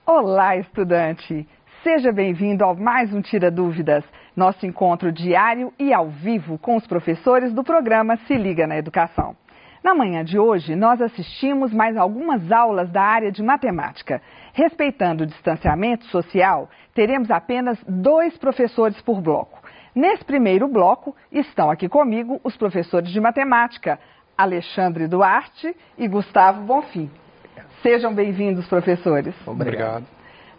Olá, estudante! Seja bem-vindo ao mais um Tira Dúvidas, nosso encontro diário e ao vivo com os professores do programa Se Liga na Educação. Na manhã de hoje, nós assistimos mais algumas aulas da área de matemática. Respeitando o distanciamento social, teremos apenas 2 professores por bloco. Nesse primeiro bloco, estão aqui comigo os professores de matemática, Alexandre Duarte e Gustavo Bonfim. Sejam bem-vindos, professores. Obrigado.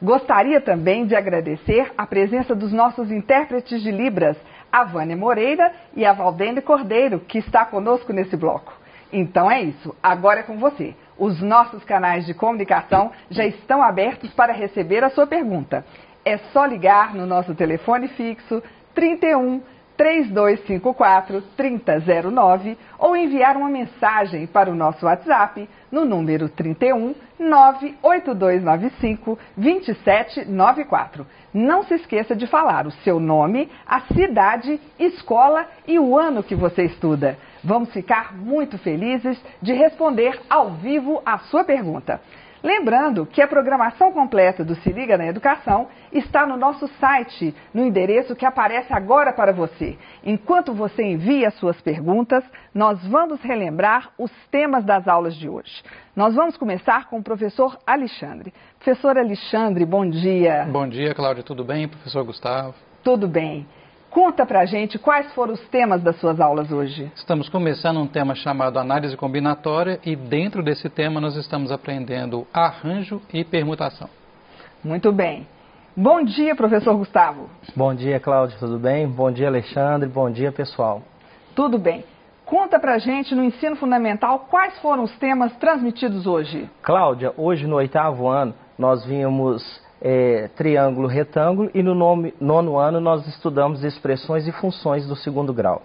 Gostaria também de agradecer a presença dos nossos intérpretes de Libras, a Vânia Moreira e a Valdene Cordeiro, que está conosco nesse bloco. Então é isso, agora é com você. Os nossos canais de comunicação já estão abertos para receber a sua pergunta. É só ligar no nosso telefone fixo 31 3254 3009 ou enviar uma mensagem para o nosso WhatsApp no número 31 98295 2794. Não se esqueça de falar o seu nome, a cidade, escola e o ano que você estuda. Vamos ficar muito felizes de responder ao vivo a sua pergunta. Lembrando que a programação completa do Se Liga na Educação está no nosso site, no endereço que aparece agora para você. Enquanto você envia suas perguntas, nós vamos relembrar os temas das aulas de hoje. Nós vamos começar com o professor Alexandre. Professor Alexandre, bom dia. Bom dia, Cláudia. Tudo bem? Professor Gustavo? Tudo bem. Conta pra gente quais foram os temas das suas aulas hoje. Estamos começando um tema chamado análise combinatória e dentro desse tema nós estamos aprendendo arranjo e permutação. Muito bem. Bom dia, professor Gustavo. Bom dia, Cláudia, tudo bem? Bom dia, Alexandre. Bom dia, pessoal. Tudo bem. Conta pra gente no ensino fundamental quais foram os temas transmitidos hoje. Cláudia, hoje no 8º ano nós vimos triângulo, retângulo e no nono ano nós estudamos expressões e funções do 2º grau.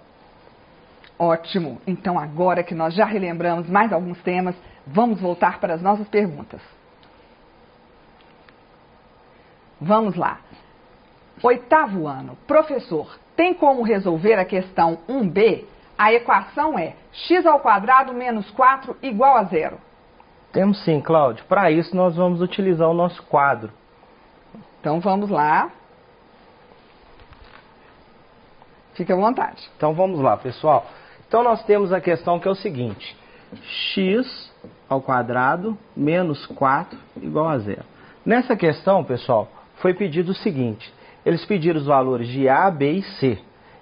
Ótimo! Então agora que nós já relembramos mais alguns temas, vamos voltar para as nossas perguntas. Vamos lá. 8º ano. Professor, tem como resolver a questão 1b? A equação é x² menos 4 igual a 0. Temos sim, Cláudio. Para isso nós vamos utilizar o nosso quadro. Então vamos lá. Fique à vontade. Então vamos lá, pessoal. Então nós temos a questão que é o seguinte: x² menos 4 igual a 0. Nessa questão, pessoal, foi pedido o seguinte: eles pediram os valores de A, B e C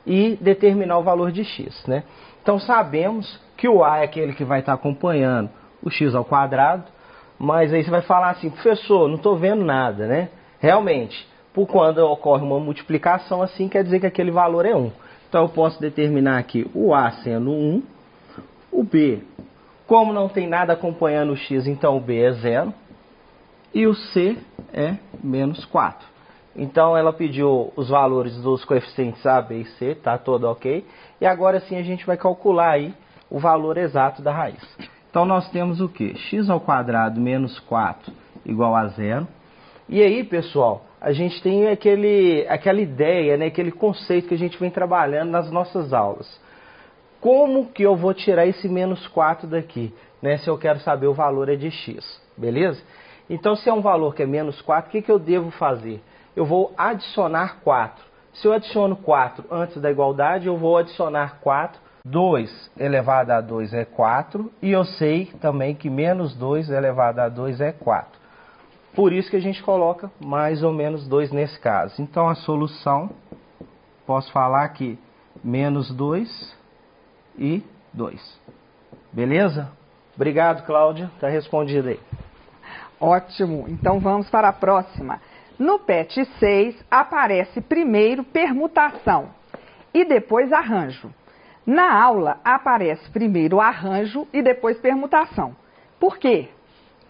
e determinar o valor de x, né? Então sabemos que o A é aquele que vai estar acompanhando o x², mas aí você vai falar assim: professor, não estou vendo nada, né? Realmente, por quando ocorre uma multiplicação assim, quer dizer que aquele valor é 1. Então eu posso determinar aqui o A sendo 1, o B, como não tem nada acompanhando o x, então o B é 0, e o C é menos 4. Então ela pediu os valores dos coeficientes A, B e C, tá todo ok. E agora sim a gente vai calcular aí o valor exato da raiz. Então nós temos o que? x² menos 4 igual a 0. E aí, pessoal, a gente tem aquela ideia, né, aquele conceito que a gente vem trabalhando nas nossas aulas. Como que eu vou tirar esse menos 4 daqui, né, se eu quero saber o valor é de x, beleza? Então, se é um valor que é menos 4, o que eu devo fazer? Eu vou adicionar 4. Se eu adiciono 4 antes da igualdade, eu vou adicionar 4. 2 elevado a 2 é 4. E eu sei também que menos 2 elevado a 2 é 4. Por isso que a gente coloca mais ou menos 2 nesse caso. Então, a solução, posso falar que menos 2 e 2. Beleza? Obrigado, Cláudia. Está respondido aí. Ótimo. Então, vamos para a próxima. No PET 6, aparece primeiro permutação e depois arranjo. Na aula, aparece primeiro arranjo e depois permutação. Por quê?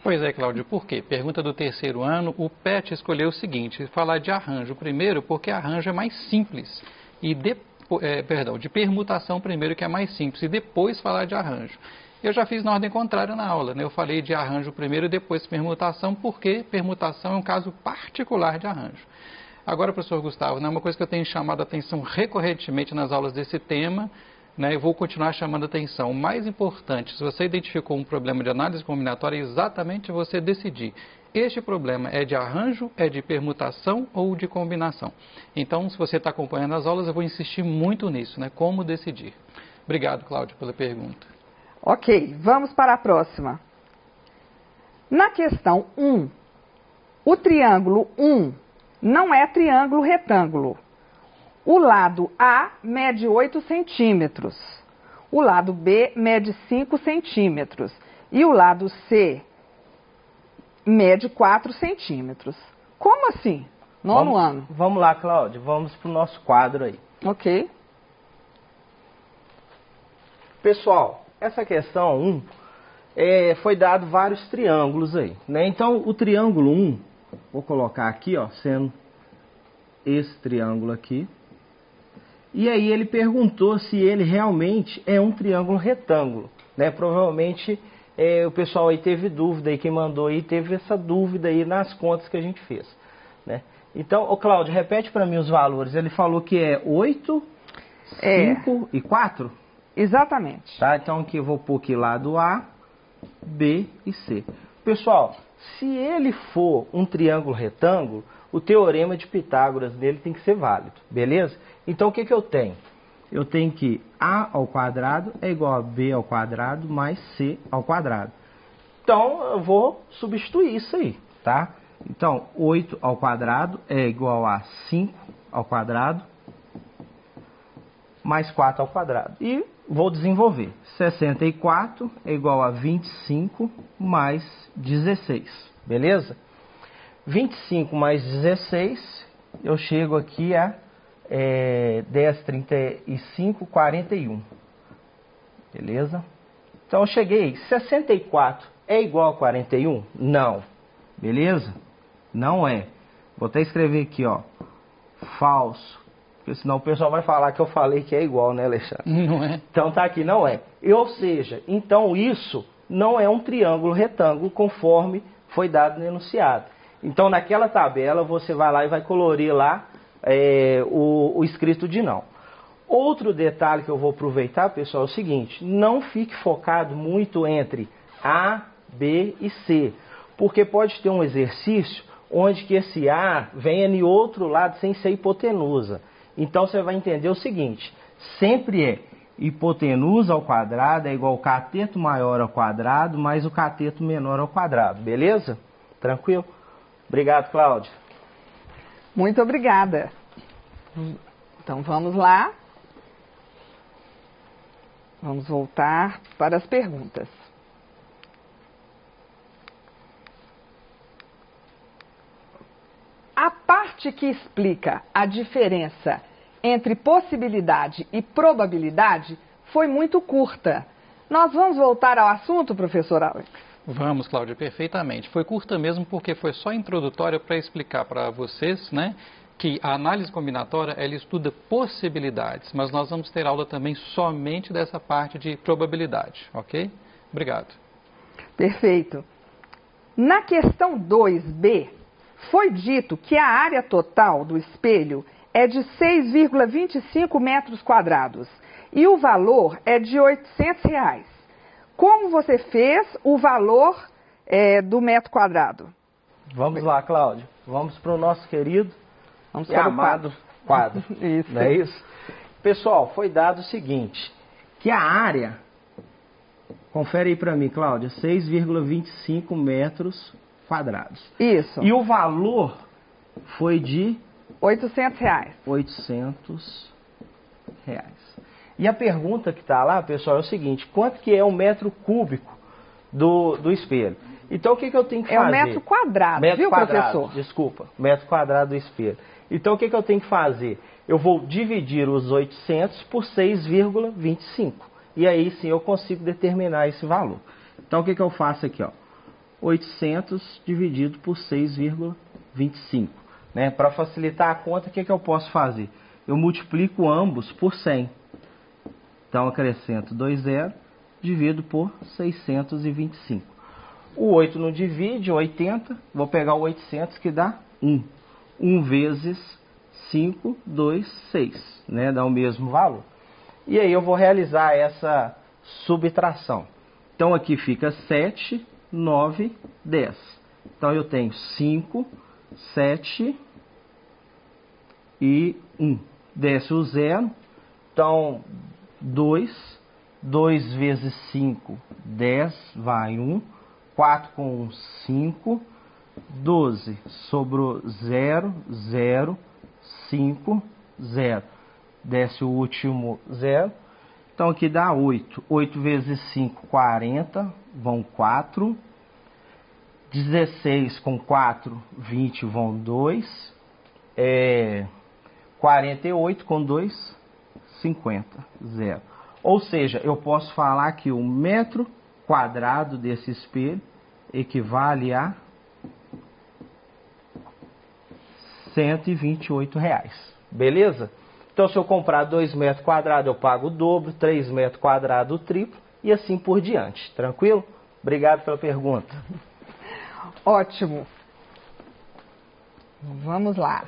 Pois é, Cláudio, por quê? Pergunta do 3º ano, o PET escolheu o seguinte: falar de arranjo primeiro, porque arranjo é mais simples, e de permutação primeiro, que é mais simples, e depois falar de arranjo. Eu já fiz na ordem contrária na aula, né? Eu falei de arranjo primeiro e depois permutação, porque permutação é um caso particular de arranjo. Agora, professor Gustavo, né, uma coisa que eu tenho chamado a atenção recorrentemente nas aulas desse tema, né, eu vou continuar chamando a atenção. O mais importante, se você identificou um problema de análise combinatória, é exatamente você decidir Este problema é de arranjo, é de permutação ou de combinação? Então, se você está acompanhando as aulas, eu vou insistir muito nisso, né? Como decidir. Obrigado, Cláudio, pela pergunta. Ok, vamos para a próxima. Na questão 1, o triângulo 1 não é triângulo retângulo. O lado A mede 8 centímetros, o lado B mede 5 centímetros e o lado C mede 4 centímetros. Como assim? Nono ano. Vamos lá, Cláudia, vamos para o nosso quadro aí. Ok. Pessoal, essa questão 1, foi dado vários triângulos aí, né? Então, o triângulo 1, vou colocar aqui, ó, sendo esse triângulo aqui. E aí ele perguntou se ele realmente é um triângulo retângulo, né? Provavelmente o pessoal aí teve dúvida, aí quem mandou aí teve essa dúvida aí nas contas que a gente fez, né? Então, ô Cláudio, repete para mim os valores. Ele falou que é 8, 5 e 4? Exatamente. Tá, então aqui eu vou pôr aqui lado A, B e C. Pessoal, se ele for um triângulo retângulo, o teorema de Pitágoras dele tem que ser válido, beleza? Então o que que eu tenho? Eu tenho que A ao quadrado é igual a B ao quadrado mais C ao quadrado. Então eu vou substituir isso aí, tá? Então 8 ao quadrado é igual a 5 ao quadrado mais 4 ao quadrado. E vou desenvolver. 64 é igual a 25 mais 16, beleza? 25 mais 16, eu chego aqui a 10, 35, 41. Beleza? Então eu cheguei. 64 é igual a 41? Não. Beleza? Não é. Vou até escrever aqui, ó. Falso. Porque senão o pessoal vai falar que eu falei que é igual, né, Alexandre? Não é? Então tá aqui, não é. Ou seja, então isso não é um triângulo retângulo conforme foi dado no enunciado. Então naquela tabela você vai lá e vai colorir lá o escrito de não. Outro detalhe que eu vou aproveitar, pessoal, é o seguinte: não fique focado muito entre A, B e C, porque pode ter um exercício onde que esse A venha em outro lado sem ser hipotenusa. Então você vai entender o seguinte: sempre é hipotenusa ao quadrado é igual ao cateto maior ao quadrado mais o cateto menor ao quadrado, beleza? Tranquilo? Obrigado, Cláudio. Muito obrigada. Então vamos lá. Vamos voltar para as perguntas. A parte que explica a diferença entre possibilidade e probabilidade foi muito curta. Nós vamos voltar ao assunto, professor Alex? Vamos, Cláudia, perfeitamente. Foi curta mesmo porque foi só introdutória para explicar para vocês, né, que a análise combinatória ela estuda possibilidades, mas nós vamos ter aula também somente dessa parte de probabilidade, ok? Obrigado. Perfeito. Na questão 2b, foi dito que a área total do espelho é de 6,25 metros quadrados e o valor é de R$ 800. Como você fez o valor do metro quadrado? Vamos lá, Cláudio. Vamos para o nosso querido e amado quadro. Isso. Não é isso? Pessoal, foi dado o seguinte, que a área, confere aí para mim, Cláudia, 6,25 metros quadrados. Isso. E o valor foi de R$ 800. R$ 800. E a pergunta que está lá, pessoal, é o seguinte: quanto que é um metro cúbico do espelho? Então o que eu tenho que fazer? É um metro quadrado, metro viu, quadrado, professor? Desculpa, metro quadrado do espelho. Então o que eu tenho que fazer? Eu vou dividir os 800 por 6,25. E aí sim eu consigo determinar esse valor. Então o que eu faço aqui, ó? 800 dividido por 6,25. Né? Para facilitar a conta, o que eu posso fazer? Eu multiplico ambos por 100. Então acrescento 2 zeros, divido por 625. O 8 não divide, 80. Vou pegar o 800 que dá 1. 1 vezes 5, 2, 6. Né? Dá o mesmo valor. E aí eu vou realizar essa subtração. Então aqui fica 7, 9, 10. Então, eu tenho 5, 7 e 1. Desce o 0. Então, 2. 2 vezes 5, 10, vai 1. 4 com 1, 5. 12, sobrou 0, 0, 5, 0. Desce o último 0. Então, aqui dá 8. 8 vezes 5, 40, vão 4. 16 com 4, 20, vão 2. 48 com 2, 50, 0. Ou seja, eu posso falar que o metro quadrado desse espelho equivale a R$128. Beleza? Então, se eu comprar 2 metros quadrados, eu pago o dobro, 3 metros quadrados, o triplo, e assim por diante. Tranquilo? Obrigado pela pergunta. Ótimo. Vamos lá.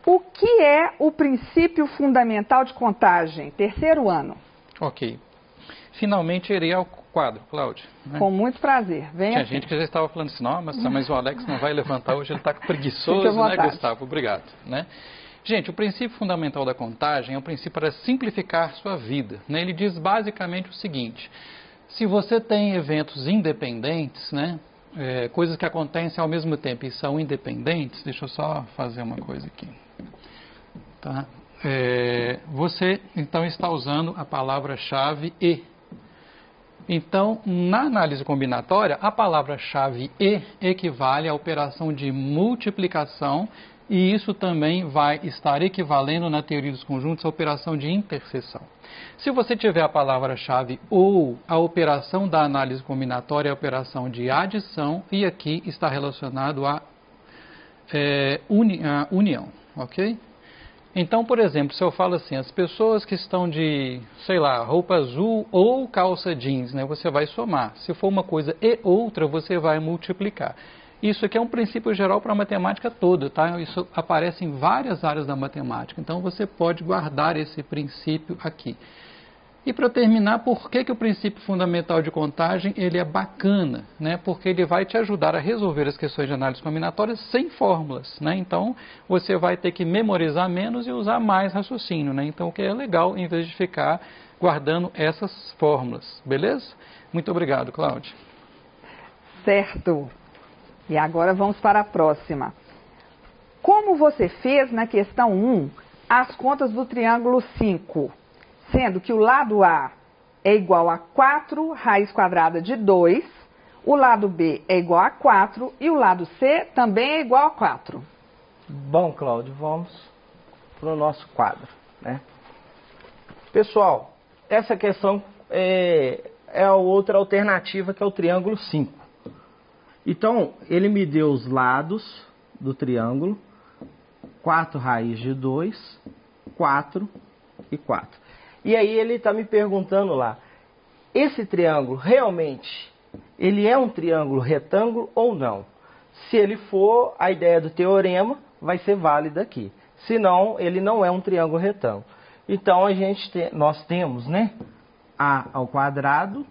O que é o princípio fundamental de contagem? Terceiro ano. Ok. Finalmente irei ao quadro, Cláudia. Né? Com muito prazer. Venha. Tinha gente que já estava falando assim, não, mas o Alex não vai levantar hoje, ele está preguiçoso, né, Gustavo? Obrigado. Né? Gente, o princípio fundamental da contagem é um princípio para simplificar sua vida. Né? Ele diz basicamente o seguinte: se você tem eventos independentes, né, coisas que acontecem ao mesmo tempo e são independentes, deixa eu só fazer uma coisa aqui. Tá? Você então está usando a palavra-chave e. Então, na análise combinatória, a palavra-chave e equivale à operação de multiplicação e isso também vai estar equivalendo na teoria dos conjuntos à operação de interseção. Se você tiver a palavra-chave ou, a operação da análise combinatória é a operação de adição e aqui está relacionado à união, ok? Então, por exemplo, se eu falo assim, as pessoas que estão de, sei lá, roupa azul ou calça jeans, né, você vai somar. Se for uma coisa e outra, você vai multiplicar. Isso aqui é um princípio geral para a matemática toda, tá? Isso aparece em várias áreas da matemática. Então, você pode guardar esse princípio aqui. E para terminar, por que o princípio fundamental de contagem ele é bacana? Né? Porque ele vai te ajudar a resolver as questões de análise combinatória sem fórmulas. Né? Então, você vai ter que memorizar menos e usar mais raciocínio. Né? Então, o que é legal, em vez de ficar guardando essas fórmulas. Beleza? Muito obrigado, Cláudia. Certo. E agora vamos para a próxima. Como você fez na questão 1 as contas do triângulo 5? Sendo que o lado A é igual a 4 raiz quadrada de 2, o lado B é igual a 4 e o lado C também é igual a 4. Bom, Cláudio, vamos para o nosso quadro. Né? Pessoal, essa questão é a outra alternativa que é o triângulo 5. Então, ele me deu os lados do triângulo, 4 raiz de 2, 4 e 4. E aí ele está me perguntando lá, esse triângulo realmente, ele é um triângulo retângulo ou não? Se ele for, a ideia do teorema vai ser válida aqui. Se não, ele não é um triângulo retângulo. Então, nós temos, né, A ao quadrado,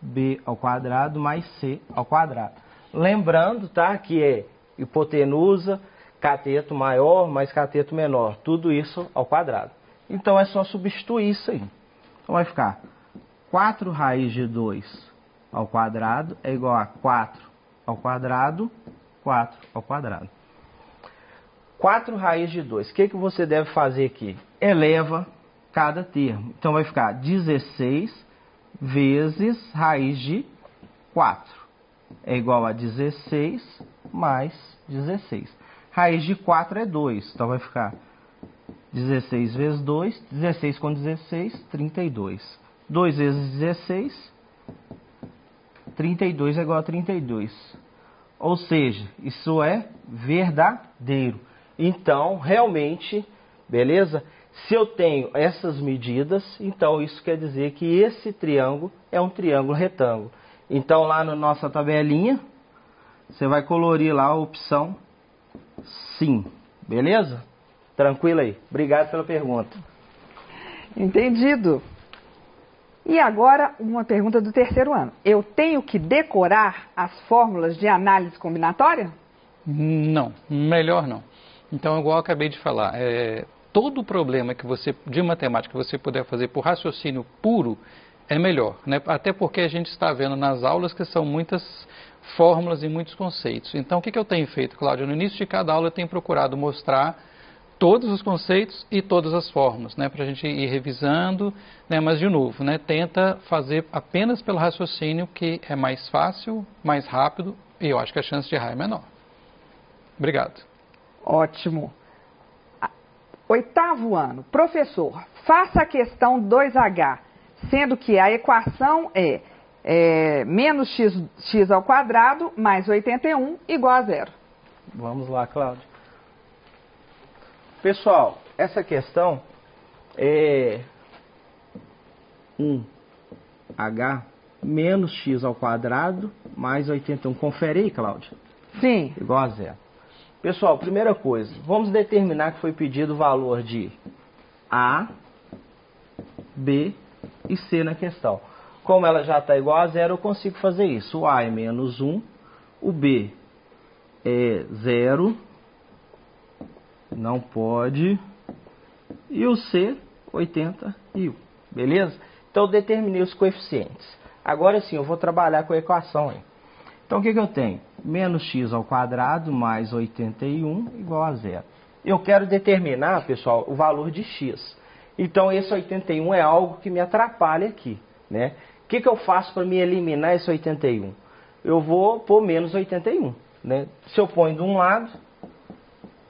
B ao quadrado, mais C ao quadrado. Lembrando, tá, que é hipotenusa, cateto maior mais cateto menor. Tudo isso ao quadrado. Então, é só substituir isso aí. Então, vai ficar 4 raiz de 2 ao quadrado é igual a 4 ao quadrado, 4 ao quadrado. 4 raiz de 2. O que você deve fazer aqui? Eleva cada termo. Então, vai ficar 16 vezes raiz de 4. É igual a 16 mais 16. Raiz de 4 é 2. Então, vai ficar 16 vezes 2, 16 com 16, 32. 2 vezes 16, 32 é igual a 32. Ou seja, isso é verdadeiro. Então, realmente, beleza? Se eu tenho essas medidas, então isso quer dizer que esse triângulo é um triângulo retângulo. Então, lá na nossa tabelinha, você vai colorir lá a opção sim. Beleza? Tranquilo aí. Obrigado pela pergunta. Entendido. E agora, uma pergunta do terceiro ano. Eu tenho que decorar as fórmulas de análise combinatória? Não, melhor não. Então, igual eu acabei de falar, todo problema de matemática que você puder fazer por raciocínio puro é melhor, né? Até porque a gente está vendo nas aulas que são muitas fórmulas e muitos conceitos. Então, o que eu tenho feito, Cláudia? No início de cada aula eu tenho procurado mostrar todos os conceitos e todas as fórmulas, né? Para a gente ir revisando, né? Mas, de novo, né? Tenta fazer apenas pelo raciocínio, que é mais fácil, mais rápido, e eu acho que a chance de errar é menor. Obrigado. Ótimo. Oitavo ano. Professor, faça a questão 2H, sendo que a equação é menos x ao quadrado mais 81 igual a 0. Vamos lá, Cláudia. Pessoal, essa questão é 1h menos x ao quadrado mais 81. Confere aí, Cláudia. Sim. Igual a 0. Pessoal, primeira coisa, vamos determinar que foi pedido o valor de A, B e C na questão. Como ela já está igual a 0, eu consigo fazer isso. O A é menos 1, o B é 0, não pode, e o C, 81. Beleza? Então, eu determinei os coeficientes. Agora sim, eu vou trabalhar com a equação aí. Então, o que eu tenho? Menos x ao quadrado mais 81 igual a 0. Eu quero determinar, pessoal, o valor de x. Então, esse 81 é algo que me atrapalha aqui, né? O que eu faço para me eliminar esse 81? Eu vou pôr menos 81, né? Se eu ponho de um lado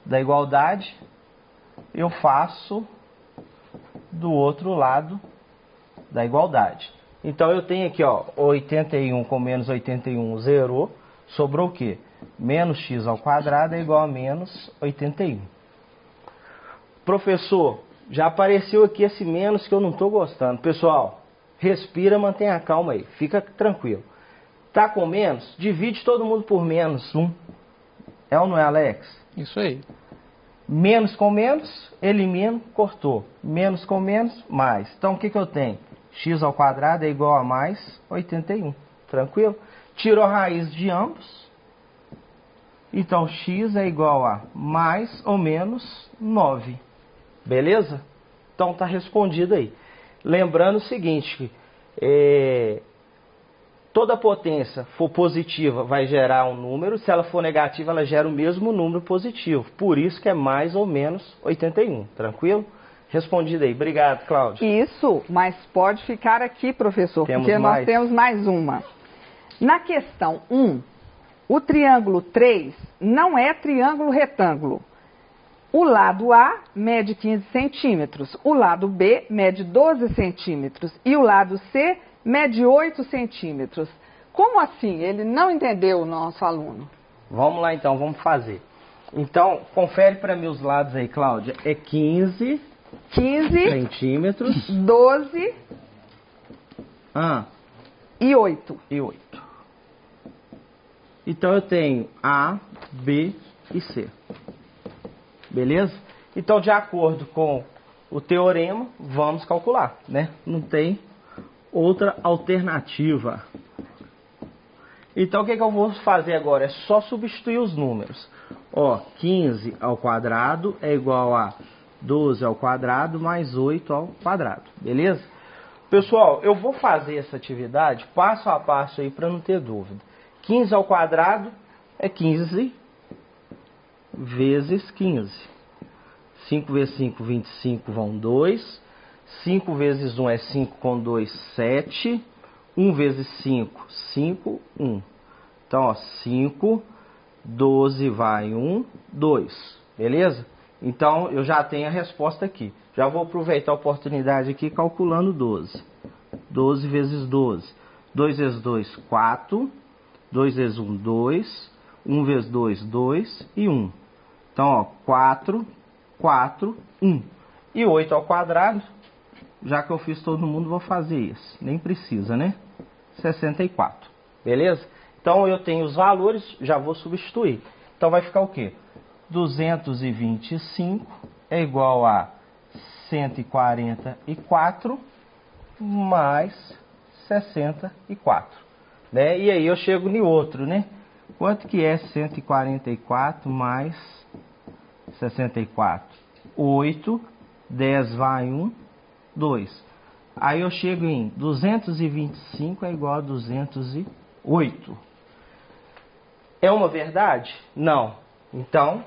da igualdade, eu faço do outro lado da igualdade. Então, eu tenho aqui, ó, 81 com menos 81 zerou. Sobrou o quê? Menos x ao quadrado é igual a menos 81. Professor, já apareceu aqui esse menos que eu não estou gostando. Pessoal, respira, mantenha a calma aí. Fica tranquilo. Tá com menos? Divide todo mundo por menos 1. É ou não é, Alex? Isso aí. Menos com menos, elimino, cortou. Menos com menos, mais. Então, o que eu tenho? X ao quadrado é igual a mais 81. Tranquilo? Tiro a raiz de ambos. Então, x é igual a mais ou menos 9. Beleza? Então, está respondido aí. Lembrando o seguinte, toda potência for positiva vai gerar um número. Se ela for negativa, ela gera o mesmo número positivo. Por isso que é mais ou menos 81. Tranquilo? Respondido aí. Obrigado, Cláudia. Isso, mas pode ficar aqui, professor, porque nós temos mais uma. Na questão 1, o triângulo 3 não é triângulo retângulo. O lado A mede 15 centímetros, o lado B mede 12 centímetros e o lado C mede 8 centímetros. Como assim? Ele não entendeu o nosso aluno. Vamos lá então, vamos fazer. Então, confere para mim os lados aí, Cláudia. É 15 centímetros, 12 e 8. E 8. Então, eu tenho A, B e C. Beleza? Então, de acordo com o teorema, vamos calcular, né? Não tem outra alternativa. Então, o que eu vou fazer agora? É só substituir os números. Ó, 15 ao quadrado é igual a 12 ao quadrado mais 8 ao quadrado. Beleza? Pessoal, eu vou fazer essa atividade passo a passo aí para não ter dúvida. 15 ao quadrado é 15 vezes 15. 5 vezes 5, 25 vão 2. 5 vezes 1 é 5 com 2, 7. 1 vezes 5, 5, 1. Então, ó, 5, 12 vai 1, 2. Beleza? Então, eu já tenho a resposta aqui. Já vou aproveitar a oportunidade aqui calculando 12. 12 vezes 12. 2 vezes 2, 4. 2 vezes 1, 2. 1 vezes 2, 2 e 1. Então, ó, 4, 4, 1. E 8 ao quadrado, já que eu fiz todo mundo, vou fazer isso. Nem precisa, né? 64. Beleza? Então, eu tenho os valores, já vou substituir. Então, vai ficar o quê? 225 é igual a 144 mais 64. Né? E aí eu chego em outro, né? Quanto que é 144 mais 64? 8, 10 vai 1, 2. Aí eu chego em 225 é igual a 208. É uma verdade? Não. Então,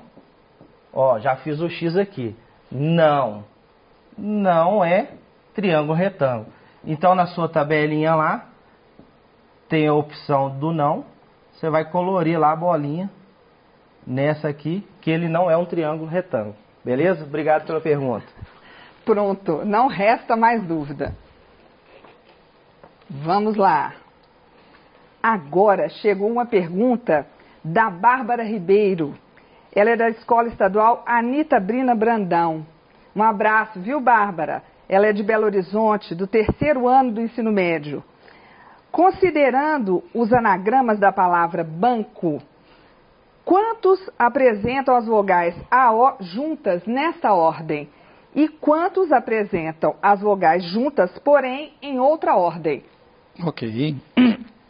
ó, já fiz o X aqui. Não. Não é triângulo retângulo. Então, na sua tabelinha lá, tem a opção do não. Você vai colorir lá a bolinha nessa aqui, que ele não é um triângulo retângulo. Beleza? Obrigado pela pergunta. Pronto, não resta mais dúvida. Vamos lá. Agora chegou uma pergunta da Bárbara Ribeiro. Ela é da Escola Estadual Anita Brina Brandão. Um abraço, viu, Bárbara? Ela é de Belo Horizonte, do 3º ano do ensino médio. Considerando os anagramas da palavra banco, quantos apresentam as vogais AO juntas nesta ordem? E quantos apresentam as vogais juntas, porém, em outra ordem? Ok.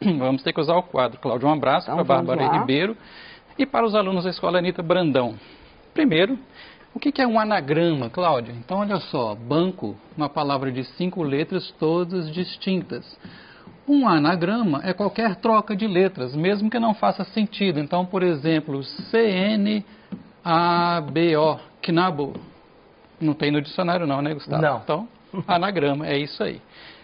Vamos ter que usar o quadro. Cláudio, um abraço para a Bárbara Ribeiro e para os alunos da Escola Anita Brandão. Primeiro, o que é um anagrama, Cláudio? Então, olha só, banco, uma palavra de 5 letras, todas distintas. Um anagrama é qualquer troca de letras, mesmo que não faça sentido. Então, por exemplo, CNABO, Knabo. Não tem no dicionário não, né, Gustavo? Não. Então, anagrama, é isso aí.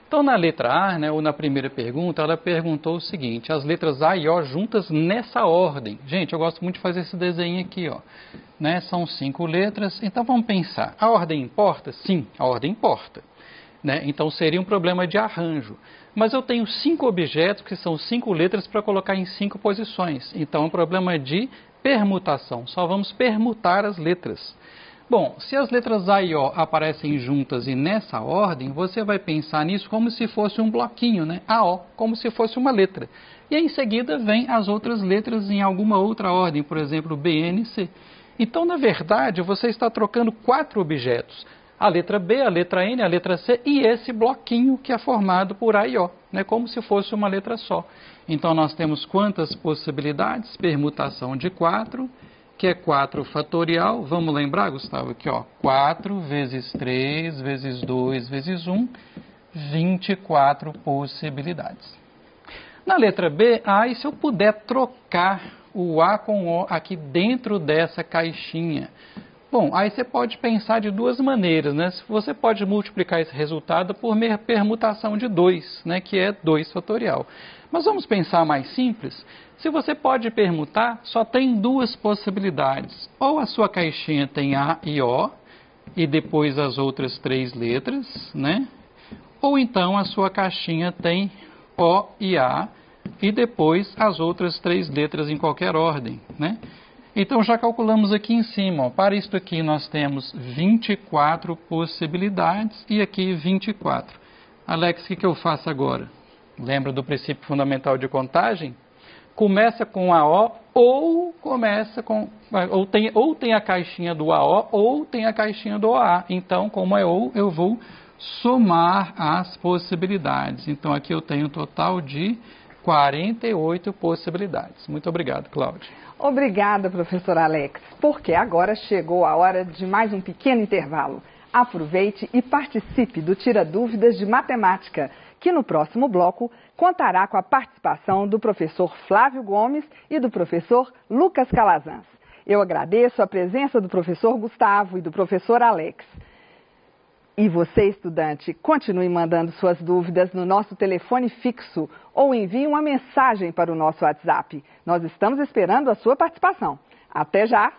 Então, na letra A, né, ou na primeira pergunta, ela perguntou o seguinte, as letras A e O juntas nessa ordem. Gente, eu gosto muito de fazer esse desenho aqui, ó. Né, são 5 letras, então vamos pensar. A ordem importa? Sim, a ordem importa. Né? Então, seria um problema de arranjo. Mas eu tenho 5 objetos, que são 5 letras, para colocar em 5 posições. Então, é um problema de permutação. Só vamos permutar as letras. Bom, se as letras A e O aparecem juntas e nessa ordem, você vai pensar nisso como se fosse um bloquinho, né? AO, como se fosse uma letra. E aí, em seguida, vem as outras letras em alguma outra ordem, por exemplo, B, N, C. Então, na verdade, você está trocando 4 objetos. A letra B, a letra N, a letra C e esse bloquinho que é formado por A e O, né? Como se fosse uma letra só. Então, nós temos quantas possibilidades? Permutação de 4, que é 4 fatorial. Vamos lembrar, Gustavo, aqui, ó, 4 vezes 3 vezes 2 vezes 1, 24 possibilidades. Na letra B, e se eu puder trocar o A com O aqui dentro dessa caixinha? Bom, aí você pode pensar de duas maneiras, né? Você pode multiplicar esse resultado por permutação de 2, né? Que é 2 fatorial. Mas vamos pensar mais simples. Se você pode permutar, só tem 2 possibilidades. Ou a sua caixinha tem A e O, e depois as outras 3 letras, né? Ou então a sua caixinha tem O e A, e depois as outras 3 letras em qualquer ordem, né? Então, já calculamos aqui em cima, ó, para isso aqui nós temos 24 possibilidades e aqui 24. Alex, o que eu faço agora? Lembra do princípio fundamental de contagem? Começa com AO ou começa com... Ou tem a caixinha do AO ou tem a caixinha do OA. Então, como é ou, eu vou somar as possibilidades. Então, aqui eu tenho um total de 48 possibilidades. Muito obrigado, Cláudia. Obrigada, professor Alex, porque agora chegou a hora de mais um pequeno intervalo. Aproveite e participe do Tira Dúvidas de Matemática, que no próximo bloco contará com a participação do professor Flávio Gomes e do professor Lucas Calazans. Eu agradeço a presença do professor Gustavo e do professor Alex. E você, estudante, continue mandando suas dúvidas no nosso telefone fixo ou envie uma mensagem para o nosso WhatsApp. Nós estamos esperando a sua participação. Até já!